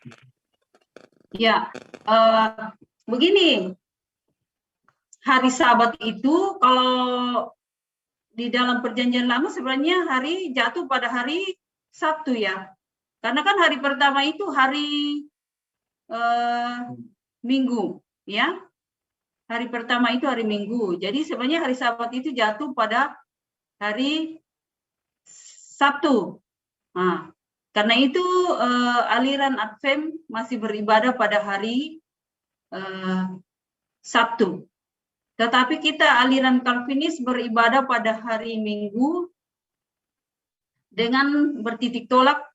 Ya, begini, hari Sabat itu kalau di dalam perjanjian lama sebenarnya hari jatuh pada hari Sabtu ya, karena kan hari pertama itu hari Minggu, ya. Hari pertama itu hari Minggu. Jadi sebenarnya hari Sabat itu jatuh pada hari Sabtu. Nah, karena itu aliran Advent masih beribadah pada hari Sabtu. Tetapi kita aliran Calvinis beribadah pada hari Minggu dengan bertitik tolak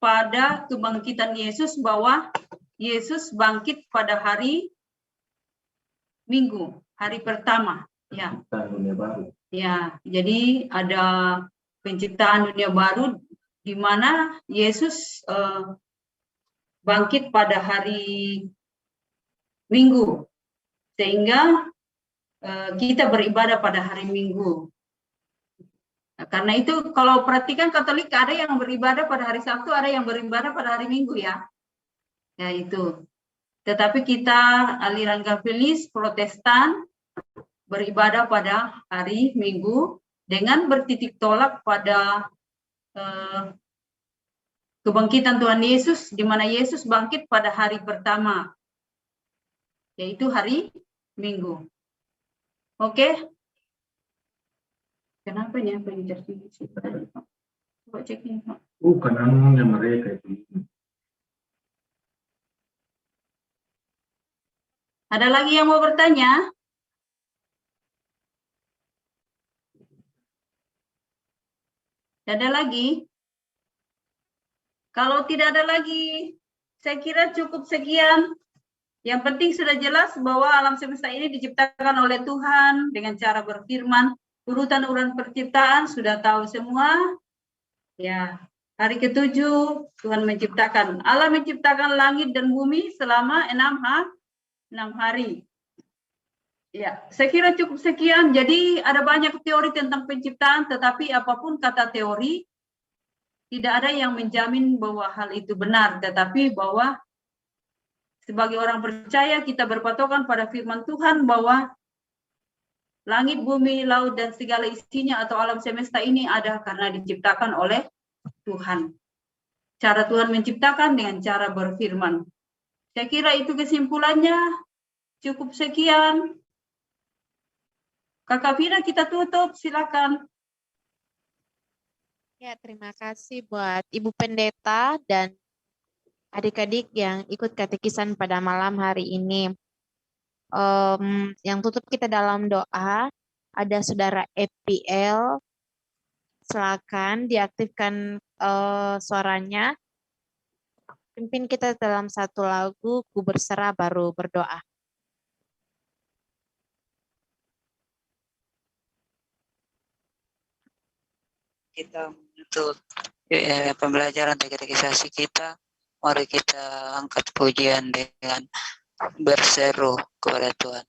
pada kebangkitan Yesus, bahwa Yesus bangkit pada hari Minggu, hari pertama, ya. Ya, jadi ada penciptaan dunia baru di mana Yesus bangkit pada hari Minggu, sehingga kita beribadah pada hari Minggu. Nah, karena itu kalau perhatikan Katolik ada yang beribadah pada hari Sabtu, ada yang beribadah pada hari Minggu ya. Ya itu. Tetapi kita aliran Calvinis Protestan beribadah pada hari Minggu dengan bertitik tolak pada kebangkitan Tuhan Yesus, di mana Yesus bangkit pada hari pertama, yaitu hari Minggu. Oke? Kenapa ya penjelasan? Coba cek ini, Pak. Bukan anunya mereka itu. Ada lagi yang mau bertanya? Ada lagi? Kalau tidak ada lagi, saya kira cukup sekian. Yang penting sudah jelas bahwa alam semesta ini diciptakan oleh Tuhan dengan cara berfirman. Urutan-urutan perciptaan sudah tahu semua. Ya, hari ke-7 Tuhan menciptakan. Allah menciptakan langit dan bumi selama 6 hari. Ya, saya kira cukup sekian. Jadi ada banyak teori tentang penciptaan, tetapi apapun kata teori, tidak ada yang menjamin bahwa hal itu benar. Tetapi bahwa sebagai orang percaya kita berpatokan pada firman Tuhan bahwa langit, bumi, laut, dan segala isinya atau alam semesta ini ada karena diciptakan oleh Tuhan. Cara Tuhan menciptakan dengan cara berfirman. Saya kira itu kesimpulannya. Cukup sekian. Kakak Vina, kita tutup. Silakan. Ya, terima kasih buat Ibu Pendeta dan adik-adik yang ikut katekisan pada malam hari ini. Yang tutup kita dalam doa, ada Saudara EPL. Silakan diaktifkan suaranya. Pimpin kita dalam satu lagu, Ku Berserah baru berdoa. Kita menutup pembelajaran katekisasi kita. Mari kita angkat pujian dengan berseru kepada Tuhan.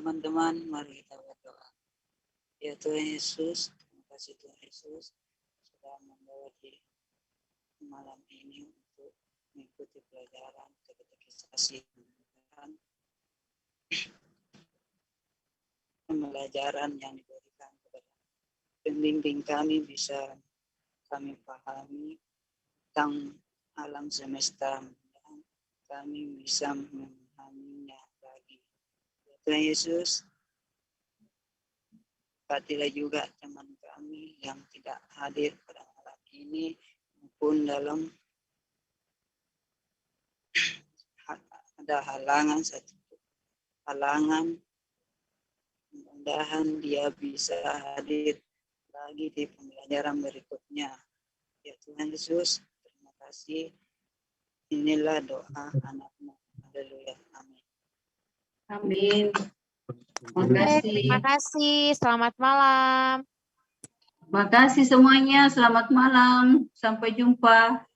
teman-teman, mari kita berdoa. Ya Tuhan Yesus, terima kasih Tuhan Yesus sudah membawa di malam ini untuk mengikuti pelajaran katekisasi pembelajaran yang diberikan kepada pembimbing kami bisa kami pahami tentang alam semesta dan kami bisa memahaminya lagi. Ya Tuhan Yesus, berkatilah juga teman kami yang tidak hadir pada malam ini maupun dalam ada halangan, mudah-mudahan dia bisa hadir lagi di pembelajaran berikutnya. Ya Tuhan Yesus, terima kasih. Inilah doa anakmu. Haleluya. Amin. Amin. Terima Oke, kasih. terima kasih. Selamat malam. Terima kasih semuanya. Selamat malam. Sampai jumpa.